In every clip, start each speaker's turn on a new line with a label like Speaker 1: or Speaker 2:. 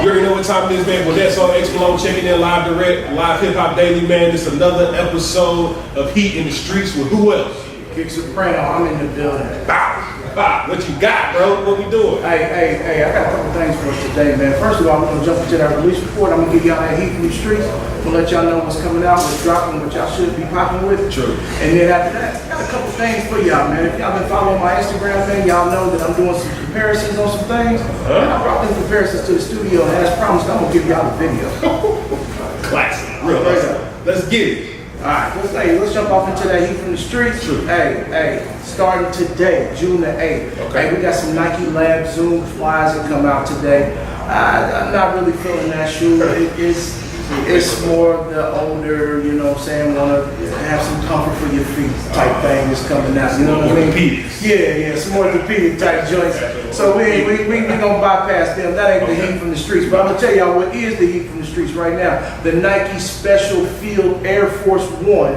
Speaker 1: You already know what time it is, man. Well, that's on Explode. Checking in live direct, live hip hop daily, man. This is another episode of Heat in the Streets with who else?
Speaker 2: Kick Soprano, I'm in the building.
Speaker 1: Bow. What you got, bro? What we doing?
Speaker 2: Hey, I got a couple things for us today, man. First of all, we're gonna jump into that release report. I'm gonna give y'all that heat from the streets. I'm gonna let y'all know what's coming out, what's dropping, what y'all should be popping with.
Speaker 1: True.
Speaker 2: And then after that, I got a couple things for y'all, man. If y'all been following my Instagram thing, y'all know that I'm doing some comparisons on some things. And I brought them comparisons to the studio, and as promised, I'm gonna give y'all the video.
Speaker 1: Classic. Real. Let's get it.
Speaker 2: All right, let's jump off into that heat from the streets.
Speaker 1: True.
Speaker 2: Hey, starting today, June the 8th.
Speaker 1: Okay.
Speaker 2: Hey, we got some Nike Lab Zoom flies that come out today. I'm not really feeling that shoe. It's more of the older, you know what I'm saying, want to have some comfort for your feet type thing that's coming out. You know what I mean?
Speaker 1: Orthopedics.
Speaker 2: Yeah, some orthopedic type joints. So we gonna bypass them. That ain't the heat from the streets. But I'm gonna tell y'all what is the heat from the streets right now. The Nike Special Field Air Force One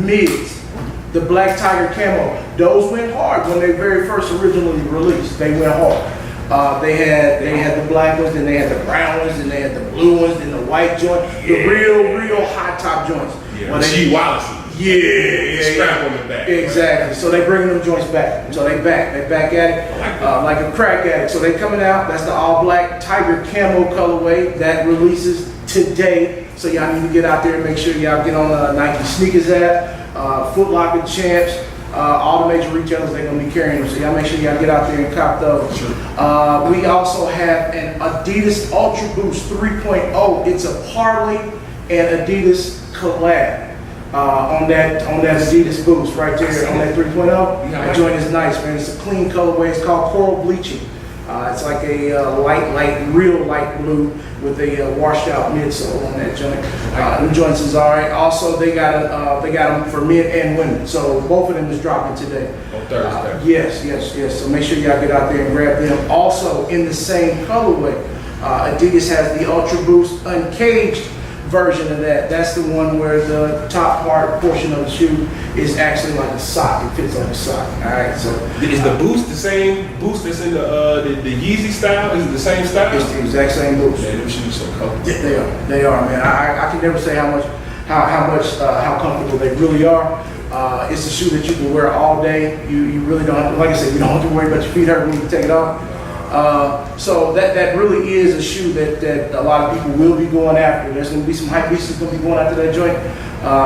Speaker 2: mids, the black tiger camo. Those went hard when they very first originally released. They went hard. They had the black ones, then they had the brown ones, then they had the blue ones, then the white joint, the real high top joints.
Speaker 1: Yeah, G Wallace.
Speaker 2: Yeah.
Speaker 1: Strap on the back.
Speaker 2: Exactly. So they bringing them joints back. So they back at it, like a crack addict. So they coming out. That's the all black tiger camo colorway that releases today. So y'all need to get out there and make sure y'all get on the Nike Sneakers app, Foot Locker, Champs. All the major retailers, they're going to be carrying them. So y'all make sure y'all get out there and cop those.
Speaker 1: Sure.
Speaker 2: We also have an Adidas Ultra Boost 3.0. It's a Parley and Adidas collab on that Adidas Boost right there on that 3.0. That joint is nice, man. It's a clean colorway. It's called Coral Bleaching. It's like a real light blue with a washed out midsole on that joint. The joints is all right. Also, they got them for men and women. So both of them is dropping today.
Speaker 1: On Thursday.
Speaker 2: Yes. So make sure y'all get out there and grab them. Also, in the same colorway, Adidas has the Ultra Boost Uncaged version of that. That's the one where the top portion of the shoe is actually like a sock. It fits on the sock. All right. So
Speaker 1: is the Boost the same Boost that's in the Yeezy style? Is it the same style?
Speaker 2: It's the exact same Boost.
Speaker 1: Man, them shoes so comfortable.
Speaker 2: Yeah, they are, man. I can never say how comfortable they really are. It's a shoe that you can wear all day. You really don't have to, like I said, you don't have to worry about your feet hurting when you take it off. So that really is a shoe that a lot of people will be going after. There's going to be some hype beasts going to be going after that joint.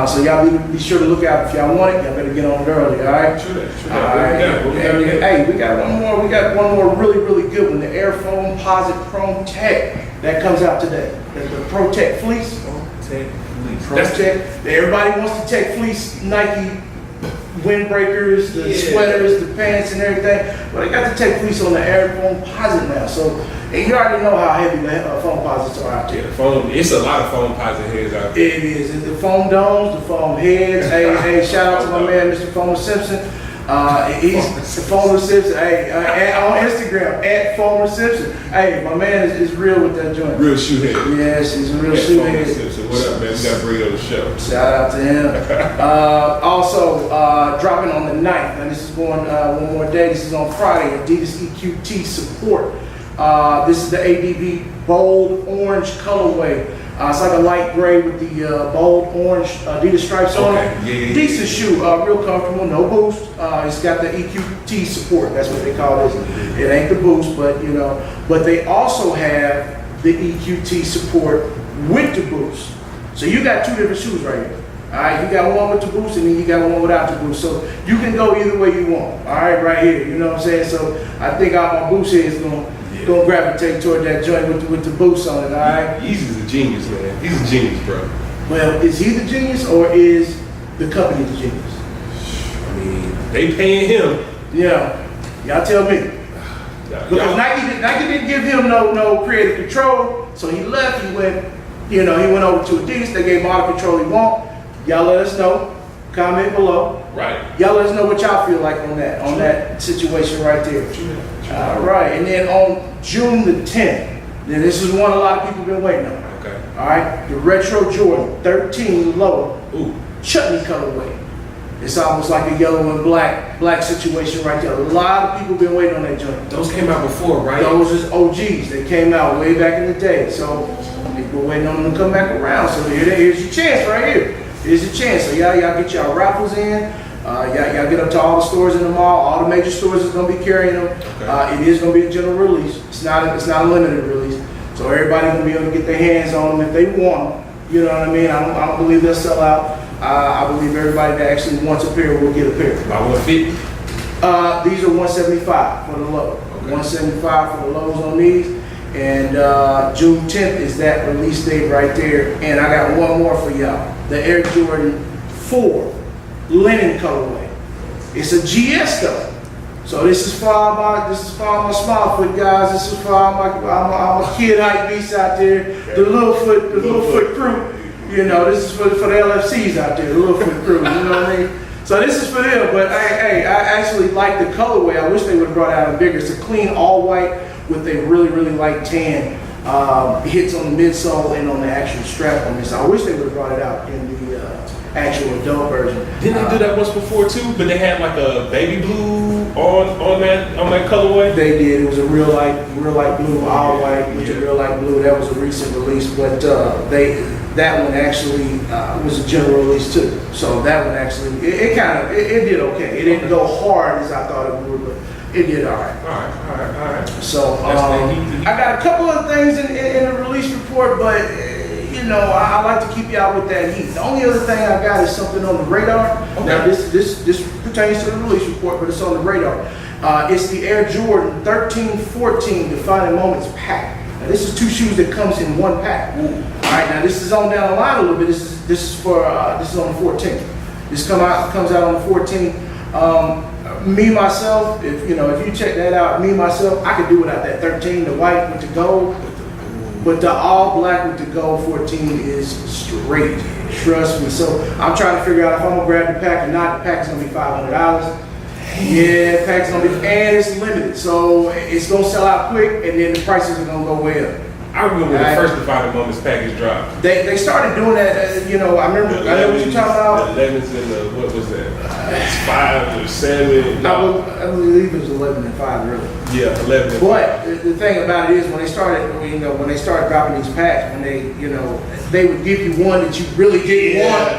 Speaker 2: So y'all be sure to look out. If y'all want it, y'all better get on it early. All right.
Speaker 1: True that.
Speaker 2: All right. Hey, we got one more. We got one more really good one. The Air Foamposite Chrome Tech that comes out today. The Pro Tech Fleece. Pro Tech. Everybody wants to take fleece Nike windbreakers, the sweaters, the pants, and everything. But they got to take fleece on the Air Foamposite now. So and you already know how heavy the Foamposites are out there.
Speaker 1: It's a lot of Foamposite heads out there.
Speaker 2: It is. It's the foam domes, the foam heads. hey, shout out to my man, Mr. Foamer Simpson. He's Foamer Simpson. Hey, on Instagram at Foamer Simpson. Hey, my man is real with that joint.
Speaker 1: Real shoe head.
Speaker 2: Yes, he's a real shoe head.
Speaker 1: Simpson. What up, man? We got to bring it on the show.
Speaker 2: Shout out to him. Also, dropping on the 9th. And this is going one more day. This is on Friday. Adidas EQT support. This is the ADB Bold Orange colorway. It's like a light gray with the bold orange Adidas stripes on it.
Speaker 1: Yeah.
Speaker 2: Decent shoe, real comfortable, no boost. It's got the EQT support. That's what they call it. It ain't the boost, but you know. But they also have the EQT support with the boost. So you got two different shoes right here. All right, you got one with the boost and then you got one without the boost. So you can go either way you want. All right, here. You know what I'm saying? So I think all my boost heads gonna gravitate toward that joint with the boost on it. All right.
Speaker 1: Yeezy's a genius, man. He's a genius, bro.
Speaker 2: Well, is he the genius or is the company the genius?
Speaker 1: I mean, they paying him.
Speaker 2: Yeah, y'all tell me. Because Nike didn't give him no creative control, so he left. He went over to Adidas. They gave him all the control he want. Y'all let us know. Comment below.
Speaker 1: Right.
Speaker 2: Y'all let us know what y'all feel like on that situation right there. All right, and then on June the 10th, then this is one a lot of people been waiting on.
Speaker 1: Okay.
Speaker 2: All right, the Retro Jordan 13 lower
Speaker 1: Ooh.
Speaker 2: chutney colorway. It's almost like a yellow and black situation right there. A lot of people been waiting on that joint.
Speaker 1: Those came out before, right?
Speaker 2: Those is OGs. They came out way back in the day. So people waiting on them to come back around. So here's your chance right here. Here's your chance. So y'all get y'all raffles in. Y'all get up to all the stores in the mall. All the major stores is gonna be carrying them.
Speaker 1: Okay.
Speaker 2: It is gonna be a general release. It's not a limited release. So everybody gonna be able to get their hands on them if they want them. You know what I mean? I don't believe they'll sell out. I believe everybody that actually wants a pair will get a pair.
Speaker 1: About 150.
Speaker 2: These are 175 for the low.
Speaker 1: Okay.
Speaker 2: 175 for the lows on these. And June 10th is that release date right there. And I got one more for y'all. The Air Jordan 4 linen colorway. It's a GS though. So this is for all my small foot guys. This is for all my kid hype beasts out there. The little foot crew. You know, this is for the LFCs out there, the little foot crew. You know what I mean? So this is for them. But hey, I actually like the colorway. I wish they would have brought out a bigger. It's a clean all white with a really light tan hits on the midsole and on the actual strap on this. I wish they would have brought it out in the actual adult version.
Speaker 1: Didn't they do that once before too? But they had like a baby blue on that colorway.
Speaker 2: They did. It was a real light blue, all white with a real light blue. That was a recent release, but that one actually was a general release too. So that one actually it did okay. It didn't go hard as I thought it would, but it did all right.
Speaker 1: All right.
Speaker 2: So I got a couple of things in the release report, but you know, I like to keep y'all with that heat. The only other thing I got is something on the radar.
Speaker 1: Okay.
Speaker 2: Now this pertains to the release report, but it's on the radar. It's the Air Jordan 13-14 Defining Moments pack. Now this is two shoes that comes in one pack. All right, now this is on down the line a little bit. This is on the 14th. This comes out on the 14th. Me myself, if you check that out, I could do without that 13, the white with the gold. But the all black with the gold 14 is straight. Trust me. So I'm trying to figure out if I'm gonna grab the pack or not. The pack's gonna be $500. Yeah, the pack's gonna be, and it's limited. So it's gonna sell out quick, and then the prices are gonna go way up.
Speaker 1: I remember when the first Defining Moments package dropped.
Speaker 2: They started doing that. I know what you're talking about.
Speaker 1: The 11s and the, what was that? It's 5 or 7. No.
Speaker 2: I believe it was 11 and 5, really.
Speaker 1: Yeah, 11. And
Speaker 2: But the thing about it is, when they started dropping these packs, when they would give you one that you really didn't want,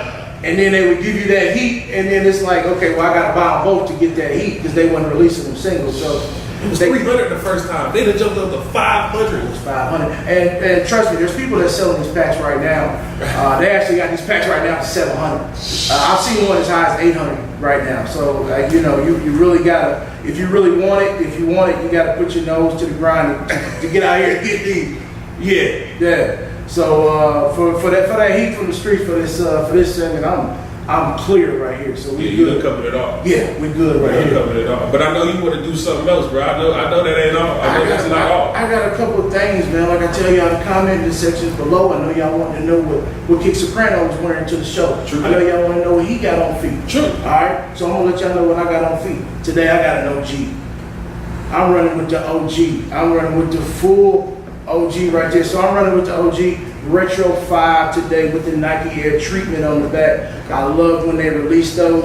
Speaker 2: and then they would give you that heat, and then it's like, okay, well, I gotta buy them both to get that heat because they weren't releasing them singles. So
Speaker 1: it was 300 the first time. They done jumped up to 500.
Speaker 2: It was 500. And trust me, there's people that selling these packs right now. They actually got these packs right now for 700. I've seen one as high as 800 right now. So you really gotta, if you really want it, you gotta put your nose to the grind to get out here and get these. Yeah. So for that heat from the streets for this segment, I'm clear right here. So we
Speaker 1: you
Speaker 2: good.
Speaker 1: done covered it all.
Speaker 2: Yeah, we good right here.
Speaker 1: Covered it all. But I know you want to do something else, bro. I know that ain't all. I know that's not all.
Speaker 2: I got a couple of things, man. Like I tell y'all in the comment sections below, I know y'all want to know what Kick Soprano was wearing to the show.
Speaker 1: True.
Speaker 2: I know y'all want to know what he got on feet.
Speaker 1: True.
Speaker 2: All right. So I'm gonna let y'all know what I got on feet. Today I got an OG. I'm running with the OG. I'm running with the full OG right there. So I'm running with the OG Retro 5 today with the Nike Air treatment on the back. I love when they release those.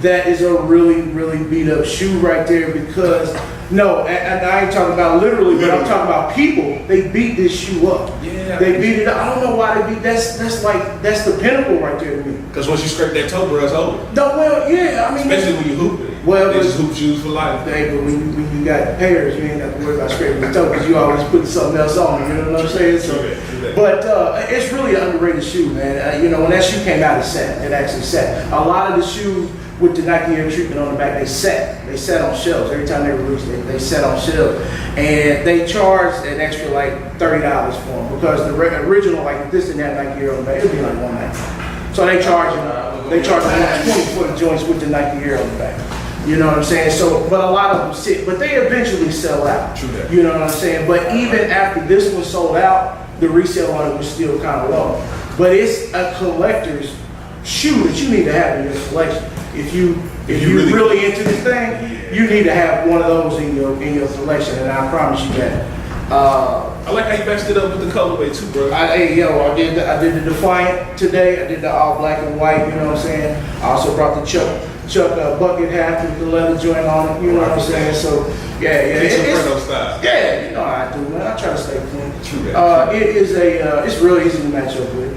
Speaker 2: That is a really beat up shoe right there because, no, and I ain't talking about literally, but I'm talking about people. They beat this shoe up.
Speaker 1: Yeah.
Speaker 2: They beat it up. I don't know why they beat, that's the pinnacle right there to me.
Speaker 1: Because once you scrape that toe, bro, it's over.
Speaker 2: No, well, yeah, I mean.
Speaker 1: Especially when you hoop it.
Speaker 2: Well,
Speaker 1: they just hoop shoes for life.
Speaker 2: But when you got pairs, you ain't got to worry about scraping the toe because you always put something else on. You know what I'm saying? So, but it's really an underrated shoe, man. When that shoe came out, it actually sat. A lot of the shoes with the Nike Air treatment on the back, they sat on shelves. Every time they released it, they sat on shelves. And they charged an extra like $30 for them because the original, like if this didn't have Nike Air on the back, it'd be like $190. So they charge $120 for the joints with the Nike Air on the back. You know what I'm saying? So, but a lot of them sit, but they eventually sell out.
Speaker 1: True that.
Speaker 2: You know what I'm saying? But even after this one sold out, the resale on it was still kind of low. But it's a collector's shoe that you need to have in your collection. If you really into this thing, you need to have one of those in your collection, and I promise you that.
Speaker 1: I like how you matched it up with the colorway too, bro.
Speaker 2: I did the Defiant today. I did the all black and white. You know what I'm saying? I also brought the Chuck. Chuck bucket hat with the leather joint on it. You know what I'm saying? So yeah.
Speaker 1: Get some
Speaker 2: it's-
Speaker 1: Fredo style.
Speaker 2: yeah, you know how I do, man. I try to stay clean.
Speaker 1: True that.
Speaker 2: It is it's real easy to match up with.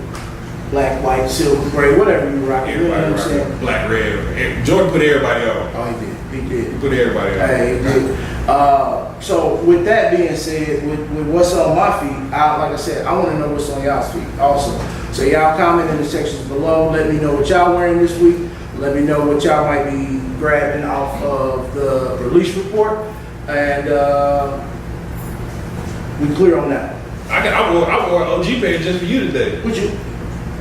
Speaker 2: Black, white, silver, gray, whatever you rock. You know what
Speaker 1: Everybody
Speaker 2: I'm saying?
Speaker 1: right. Black, red. Jordan put everybody on.
Speaker 2: Oh, he did. He did.
Speaker 1: He put everybody on.
Speaker 2: Hey, he did. So with that being said, with what's on my feet, like I said, I want to know what's on y'all's feet also. So y'all comment in the sections below. Let me know what y'all wearing this week. Let me know what y'all might be grabbing off of the release report, and we clear on that.
Speaker 1: I wore OG pants just for you today.
Speaker 2: Would you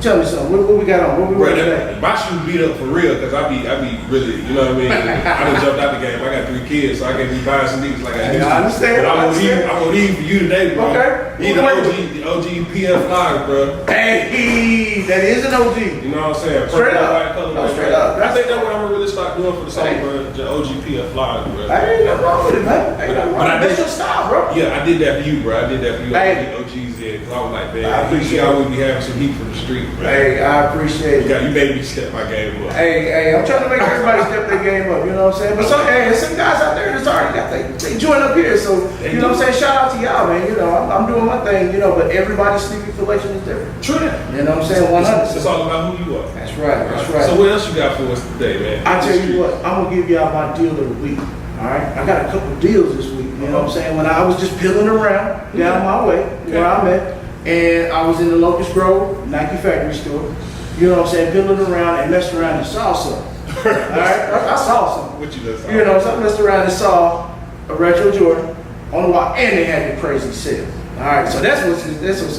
Speaker 2: tell me something? What we got on? What we
Speaker 1: Bro,
Speaker 2: wearing today?
Speaker 1: my shoes beat up for real because I be really, you know what I mean? I done jumped out the game. I got 3 kids, so I can't be buying some niggas like I used to.
Speaker 2: I understand.
Speaker 1: But
Speaker 2: I understand.
Speaker 1: I'm gonna leave for you today, bro.
Speaker 2: Okay.
Speaker 1: These the OG PF flyers, bro.
Speaker 2: Hey, that is an OG.
Speaker 1: You know what I'm saying?
Speaker 2: Straight
Speaker 1: Purple,
Speaker 2: up.
Speaker 1: white, color,
Speaker 2: No,
Speaker 1: white,
Speaker 2: straight
Speaker 1: bro.
Speaker 2: up.
Speaker 1: I think that's what I'm gonna really start doing for the summer,
Speaker 2: Hey.
Speaker 1: bro. The OG PF flyers, bro.
Speaker 2: Hey, ain't nothing wrong with it, man. Ain't nothing wrong.
Speaker 1: But I
Speaker 2: That's
Speaker 1: did-
Speaker 2: your style, bro.
Speaker 1: Yeah, I did that for you, bro. I did that for you.
Speaker 2: Hey.
Speaker 1: I put the OGs in because I was like,
Speaker 2: I
Speaker 1: man,
Speaker 2: appreciate
Speaker 1: you always be having some heat from the street, bro.
Speaker 2: Hey, I appreciate it.
Speaker 1: You made me step my game up.
Speaker 2: Hey, I'm trying to make everybody step their game up, you know what I'm saying? But there's some guys out there that's already got they join up here, so, you know what I'm saying? Shout out to y'all, man, you know, I'm doing my thing, you know, but everybody's sneaker collection is different.
Speaker 1: True that.
Speaker 2: You know what I'm saying? 100.
Speaker 1: It's all about who you are.
Speaker 2: That's right, that's
Speaker 1: So
Speaker 2: right.
Speaker 1: what else you got for us today, man?
Speaker 2: I tell you what, I'm gonna give y'all my deal of the week, all right? I got a couple deals this week, you know what I'm saying? When I was just peeling around down my way, where I'm at, and I was in the Locust Grove Nike factory store, you know what I'm saying, peeling around and messed around and saw something. All right, I saw something.
Speaker 1: What you just
Speaker 2: You know, so I messed around and saw a retro Jordan on the wall, and they had the crazy sale. All right, so that's what's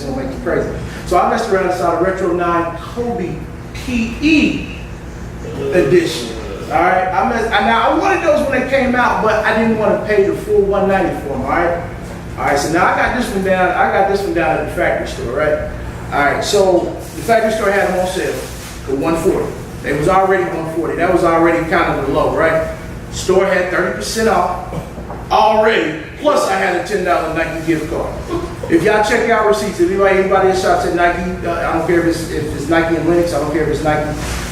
Speaker 2: gonna make you crazy. So I messed around and saw the Retro 9 Kobe PE edition. All right, now I wanted those when they came out, but I didn't want to pay the full $190 for them. All right, so now I got this one down. I got this one down at the factory store, right? All right, so the factory store had them on sale for $140. They was already $140. That was already kind of the low, right? Store had 30% off already. Plus, I had a $10 Nike gift card. If y'all check out receipts, if anybody that shops at Nike, I don't care if it's Nike in Lenox, I don't care if it's Nike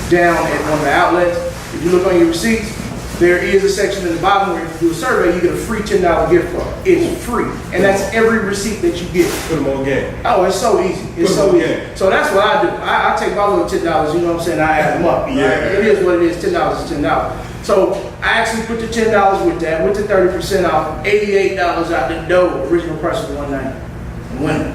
Speaker 2: down at one of the outlets. If you look on your receipts, there is a section in the bottom where if you do a survey, you get a free $10 gift card. It's free, and that's every receipt that you get.
Speaker 1: Put them on game.
Speaker 2: Oh, it's so easy. It's so easy. So that's what I do. I take my little $10, you know what I'm saying? I add them up.
Speaker 1: Yeah.
Speaker 2: Right? It is what it is. $10 is $10. So I actually put the $10 with that, with the 30% off, $88 out the door. Original price was $190. I'm winning.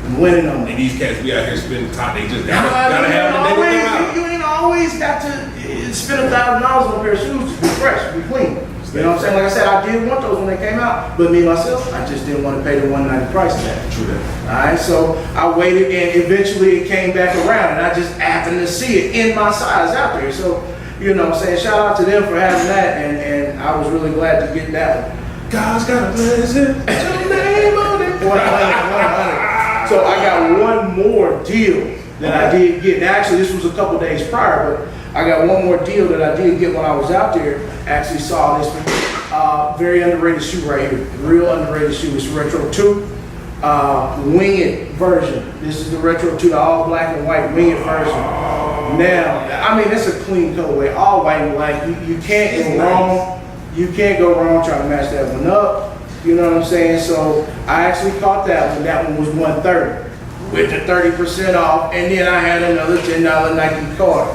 Speaker 2: I'm winning on that.
Speaker 1: And these cats be out here spending time. They just gotta have them. They don't come out.
Speaker 2: You ain't always got to spend $1,000 on a pair of shoes to be fresh, to be clean. You know what I'm saying? Like I said, I did want those when they came out, but me myself, I just didn't want to pay the $190 price tag.
Speaker 1: True that.
Speaker 2: All right, so I waited, and eventually it came back around, and I just happened to see it in my size out there. So, you know what I'm saying? Shout out to them for having that, and I was really glad to get that one.
Speaker 1: God's got a blessing. Your name on it.
Speaker 2: 100. So I got one more deal that I did get. Now, actually, this was a couple days prior, but I got one more deal that I did get when I was out there. Actually saw this one. Very underrated shoe right here. Real underrated shoe. It's Retro 2. Wing It version. This is the Retro 2, the all black and white Wing It version. Now, I mean, it's a clean colorway. All white and black. You can't go wrong. You can't go wrong trying to match that one up. You know what I'm saying? So I actually caught that one. That one was $130 with the 30% off, and then I had another $10 Nike card.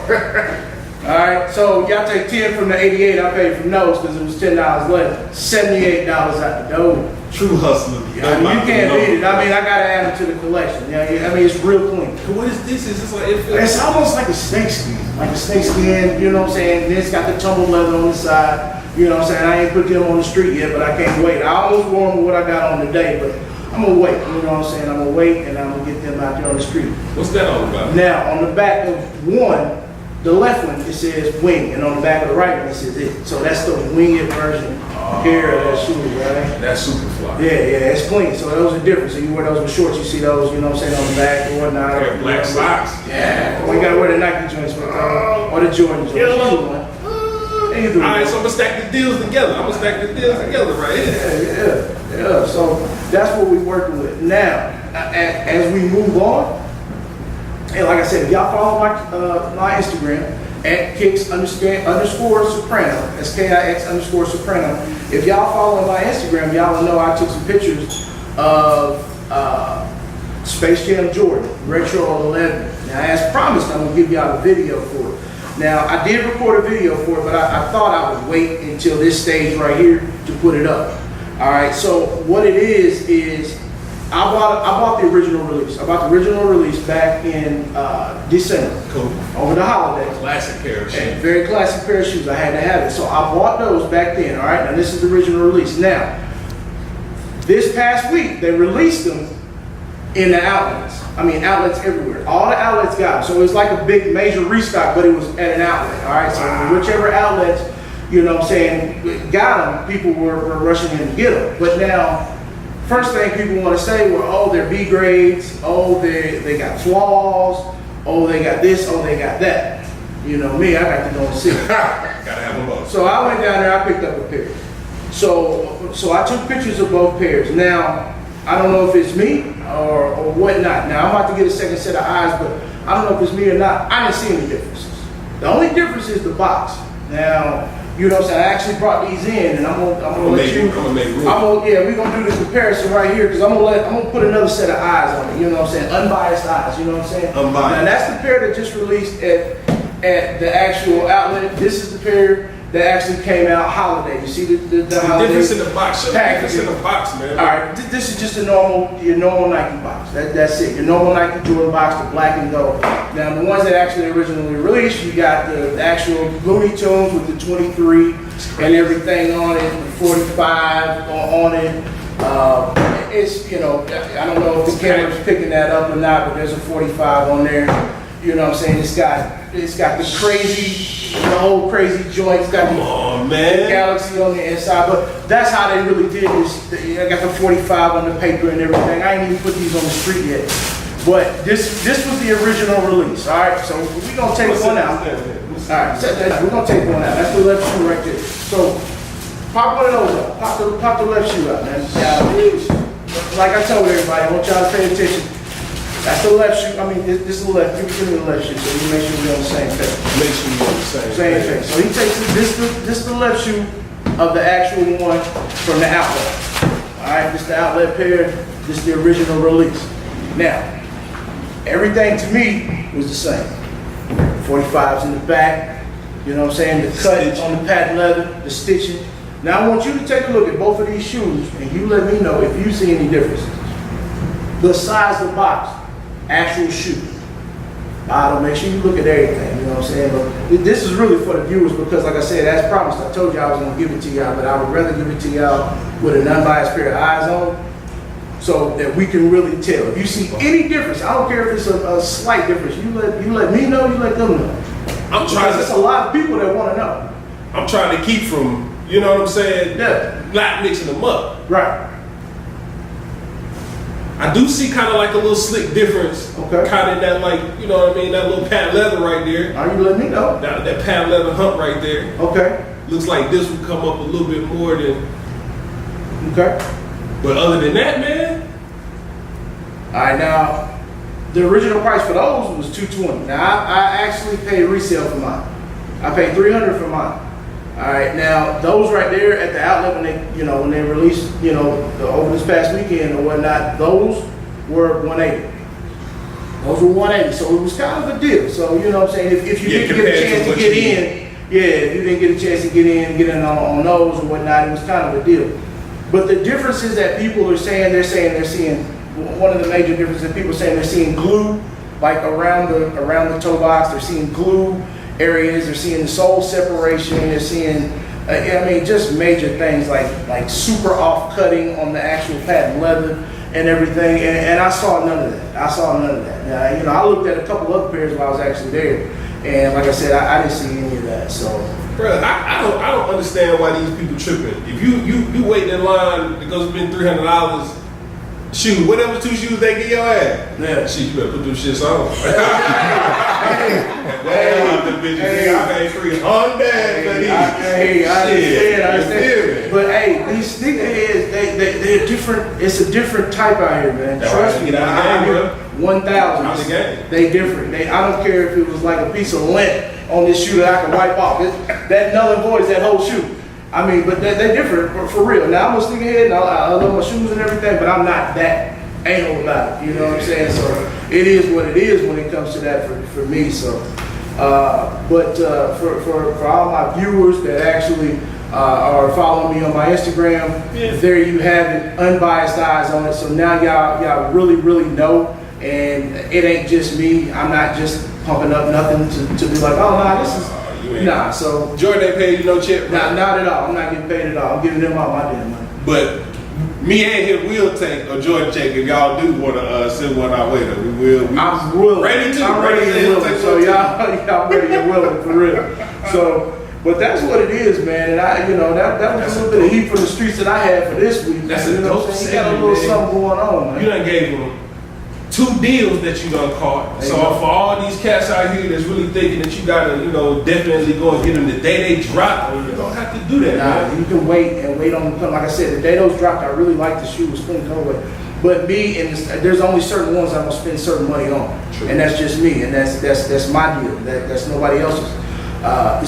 Speaker 2: All right, so y'all take 10 from the 88 I paid from those because it was $10 less. $78 out the door.
Speaker 1: True hustler.
Speaker 2: I mean, you can't beat it. I mean, I gotta add them to the collection. Yeah, I mean, it's real clean.
Speaker 1: What is this? Is this like it feels
Speaker 2: It's almost like a snake skin. Like a snake skin, you know what I'm saying? Then it's got the tumble leather on the side. You know what I'm saying? I ain't put them on the street yet, but I can't wait. I almost wore them with what I got on today, but I'm gonna wait. You know what I'm saying? I'm gonna wait, and I'm gonna get them out there on the street.
Speaker 1: What's that all about?
Speaker 2: Now, on the back of one, the left one, it says wing, and on the back of the right one, it says it. So that's the Wing It version here of that shoe, right?
Speaker 1: That's super fly.
Speaker 2: Yeah, it's clean. So those are different. So you wear those with shorts, you see those, you know what I'm saying, on the back or whatnot.
Speaker 1: They got black socks.
Speaker 2: Yeah. We gotta wear the Nike joints with or the Jordan joints. Either one. Either
Speaker 1: All right,
Speaker 2: one.
Speaker 1: so I'm gonna stack the deals together. I'm gonna stack the deals together right here.
Speaker 2: Yeah. So that's what we're working with. Now, as we move on, and like I said, if y'all follow my Instagram, at Kix_Soprano. That's KIX_Soprano. If y'all follow my Instagram, y'all will know I took some pictures of Space Jam Jordan, Retro 11. Now, as promised, I'm gonna give y'all a video for it. Now, I did record a video for it, but I thought I would wait until this stage right here to put it up. All right, so what it is I bought the original release. I bought the original release back in December.
Speaker 1: Cool.
Speaker 2: Over the holidays.
Speaker 1: Classic pair of
Speaker 2: And
Speaker 1: shoes.
Speaker 2: very classic pair of shoes. I had to have it. So I bought those back then, all right? Now this is the original release. Now, this past week, they released them in the outlets. I mean, outlets everywhere. All the outlets got them. So it was like a big major restock, but it was at an outlet, all right? So whichever outlets, you know what I'm saying, got them, people were rushing in to get them. But now, first thing people want to say were, oh, they're B grades, oh, they got flaws, oh, they got this, oh, they got that. You know me, I got to go and see.
Speaker 1: Gotta have them both.
Speaker 2: So I went down there, I picked up a pair. So I took pictures of both pairs. Now, I don't know if it's me or whatnot. Now, I'm about to get a second set of eyes, but I don't know if it's me or not. I didn't see any differences. The only difference is the box. Now, you know what I'm saying? I actually brought these in, and I'm gonna let you.
Speaker 1: I'm gonna make room.
Speaker 2: Yeah, we're gonna do the comparison right here because I'm gonna put another set of eyes on it. You know what I'm saying? Unbiased eyes. You know what I'm saying?
Speaker 1: Unbiased.
Speaker 2: Now that's the pair that just released at the actual outlet. This is the pair that actually came out holiday. You see the holiday
Speaker 1: Difference in the box. Show me the difference in
Speaker 2: packaging.
Speaker 1: the box, man.
Speaker 2: All right, this is just your normal Nike box. That's it. Your normal Nike Jordan box, the black and gold. Now, the ones that actually originally released, you got the actual Looney Tunes with the 23 and everything on it, the 45 on it. It's, you know, I don't know if the camera's picking that up or not, but there's a 45 on there. You know what I'm saying? It's got the whole crazy joint. It's got
Speaker 1: Come
Speaker 2: the
Speaker 1: on, man.
Speaker 2: Galaxy on the inside, but that's how they really did this. I got the 45 on the paper and everything. I ain't even put these on the street yet. But this was the original release, all right? So we're gonna take one out. All right, we're gonna take one out. That's the left shoe right there. So pop one of those out. Pop the left shoe out, man. Like I told everybody, I want y'all to pay attention. That's the left shoe. I mean, this is the left. Give me the left shoe, so you make sure we're on the same page.
Speaker 1: Make sure you're on the same
Speaker 2: Same thing. So he takes this is the left shoe of the actual one from the outlet. All right, this is the outlet pair. This is the original release. Now, everything to me was the same. 45s in the back. You know what I'm saying? The cut on the patent leather, the stitching. Now I want you to take a look at both of these shoes, and you let me know if you see any differences. Besides the box, actual shoe. Make sure you look at everything, you know what I'm saying? But this is really for the viewers because, like I said, as promised, I told you I was going to give it to y'all, but I would rather give it to y'all with an unbiased pair of eyes on so that we can really tell. If you see any difference, I don't care if it's a slight difference, you let me know, you let them know.
Speaker 1: I'm trying
Speaker 2: Because there's a
Speaker 1: to.
Speaker 2: lot of people that want to know.
Speaker 1: I'm trying to keep from. You know what I'm saying?
Speaker 2: Yeah.
Speaker 1: Not mixing them up.
Speaker 2: Right.
Speaker 1: I do see kind of like a little slick difference.
Speaker 2: Okay.
Speaker 1: Kind of that, like, you know what I mean? That little patent leather right there.
Speaker 2: Now you let me know.
Speaker 1: That patent leather hump right there.
Speaker 2: Okay.
Speaker 1: Looks like this would come up a little bit more than.
Speaker 2: Okay.
Speaker 1: But other than that, man.
Speaker 2: All right, now, the original price for those was $220. Now, I actually paid resale for mine. I paid $300 for mine. All right, now, those right there at the outlet when they released, over this past weekend or whatnot, those were $180. Those were $180, so it was kind of a deal. So, you know what I'm saying, if you didn't get a chance to get in, if you didn't get a chance to get in on those or whatnot, it was kind of a deal. But the difference is that people are saying, they're seeing, one of the major differences that people are saying they're seeing glue, like around the toe box, they're seeing glue areas, they're seeing the sole separation, they're seeing, just major things like super off cutting on the actual patent leather and everything, and I saw none of that. Now, I looked at a couple other pairs while I was actually there, and like I said, I didn't see any of that, so.
Speaker 1: Bro, I don't understand why these people tripping. If you wait in line because it's been $300, shoot, whatever two shoes they get your ass.
Speaker 2: Yeah.
Speaker 1: Shit, you better put them shits on. I paid $300
Speaker 2: I understand. But hey, these sneakerheads, they're different. It's a different type out here, man.
Speaker 1: That's
Speaker 2: Trust
Speaker 1: right.
Speaker 2: me.
Speaker 1: Get out of the game, bro.
Speaker 2: 1,000.
Speaker 1: Out of the game.
Speaker 2: They different. I don't care if it was like a piece of lint on this shoe that I can wipe off. That null and void is that whole shoe. I mean, but they're different for real. Now I'm a sneakerhead and I love my shoes and everything, but I'm not that anal about it. You know what I'm saying? So it is what it is when it comes to that for me. So, for all my viewers that actually are following me on my Instagram, there you have it, unbiased eyes on it. So now y'all really know, and it ain't just me. I'm not just pumping up nothing to be like, oh nah, this is. Nah, so
Speaker 1: Jordan ain't paying you no check, bro.
Speaker 2: not at all. I'm not getting paid at all. I'm giving them all my damn money.
Speaker 1: But me and him will take a Jordan check if y'all do want to send one our way. Though we will.
Speaker 2: I'm willing.
Speaker 1: Ready to.
Speaker 2: I'm ready and willing. So y'all ready and willing for real. So, but that's what it is, man. And I, that was a little bit of heat from the streets that I had for this week.
Speaker 1: That's
Speaker 2: man.
Speaker 1: a dope
Speaker 2: You got a little
Speaker 1: segment,
Speaker 2: something going on, man.
Speaker 1: You done gave him 2 deals that you done caught.
Speaker 2: There
Speaker 1: So
Speaker 2: you go.
Speaker 1: for all these cats out here that's really thinking that you gotta, definitely go and get them the day they drop, you don't have to do that, man.
Speaker 2: You can wait on them. Like I said, the day those dropped, I really like the shoe. It was clean colorway. But me, and there's only certain ones I'm gonna spend certain money on,
Speaker 1: True.
Speaker 2: and that's just me, and that's my deal. That's nobody else's.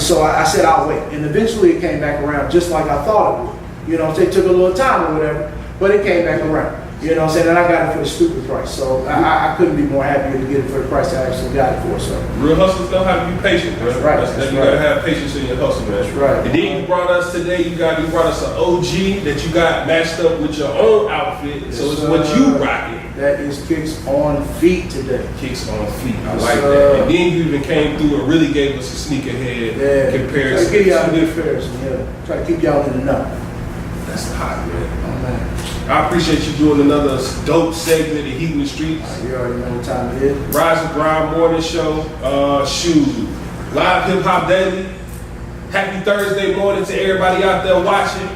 Speaker 2: So I said I'll wait, and eventually it came back around just like I thought it would. It took a little time or whatever, but it came back around. You know what I'm saying? And I got it for the stupid price. So I couldn't be more happier to get it for the price I actually got it for. So
Speaker 1: Real hustlers know how to be patient, bro.
Speaker 2: That's right,
Speaker 1: You
Speaker 2: that's
Speaker 1: gotta
Speaker 2: right.
Speaker 1: have patience in your hustle, man.
Speaker 2: That's right.
Speaker 1: And then you brought us today, you brought us an OG that you got matched up with your own outfit. So it's what you rocking.
Speaker 2: that is Kicks on Feet today.
Speaker 1: Kicks on feet. I
Speaker 2: Yes,
Speaker 1: like
Speaker 2: sir.
Speaker 1: that. And then you even came through and really gave us a sneakerhead
Speaker 2: Yeah.
Speaker 1: comparison.
Speaker 2: Try to get y'all
Speaker 1: to
Speaker 2: in the
Speaker 1: different-
Speaker 2: comparison. Yeah. Try to keep y'all in the know.
Speaker 1: That's hot, man.
Speaker 2: Oh man.
Speaker 1: I appreciate you doing another dope segment of Heat in the Streets.
Speaker 2: You already know what time it is.
Speaker 1: Rise and Grind Morning Show. Shoot. Live Hip Hop Daily. Happy Thursday morning to everybody out there watching.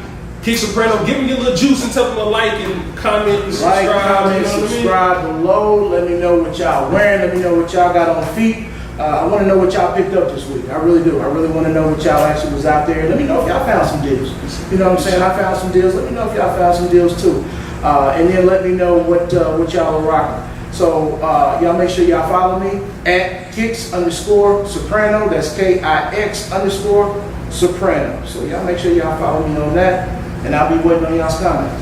Speaker 1: Kick Soprano, give me your little juice and tell them to like and comment and subscribe.
Speaker 2: Like, comment,
Speaker 1: you know what I mean?
Speaker 2: subscribe below. Let me know what y'all wearing. Let me know what y'all got on feet. I want to know what y'all picked up this week. I really do. I really want to know what y'all actually was out there. Let me know if y'all found some deals. You know what I'm saying? I found some deals. Let me know if y'all found some deals too. And then let me know what y'all are rocking. So y'all make sure y'all follow me at Kix_Soprano. That's KIX_Soprano. So y'all make sure y'all follow me on that. And I'll be waiting on y'all's comments.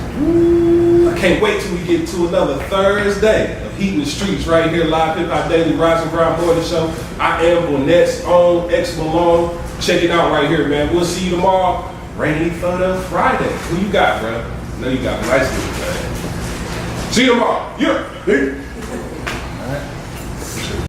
Speaker 1: I can't wait till we get to another Thursday of Heat in the Streets right here, Live Hip Hop Daily, Rise and Grind Morning Show. I am Bonette's own X Malone. Check it out right here, man. We'll see you tomorrow. Rainy Photo Friday. Who you got, bro? I know you got nice little man. See you tomorrow. Yeah.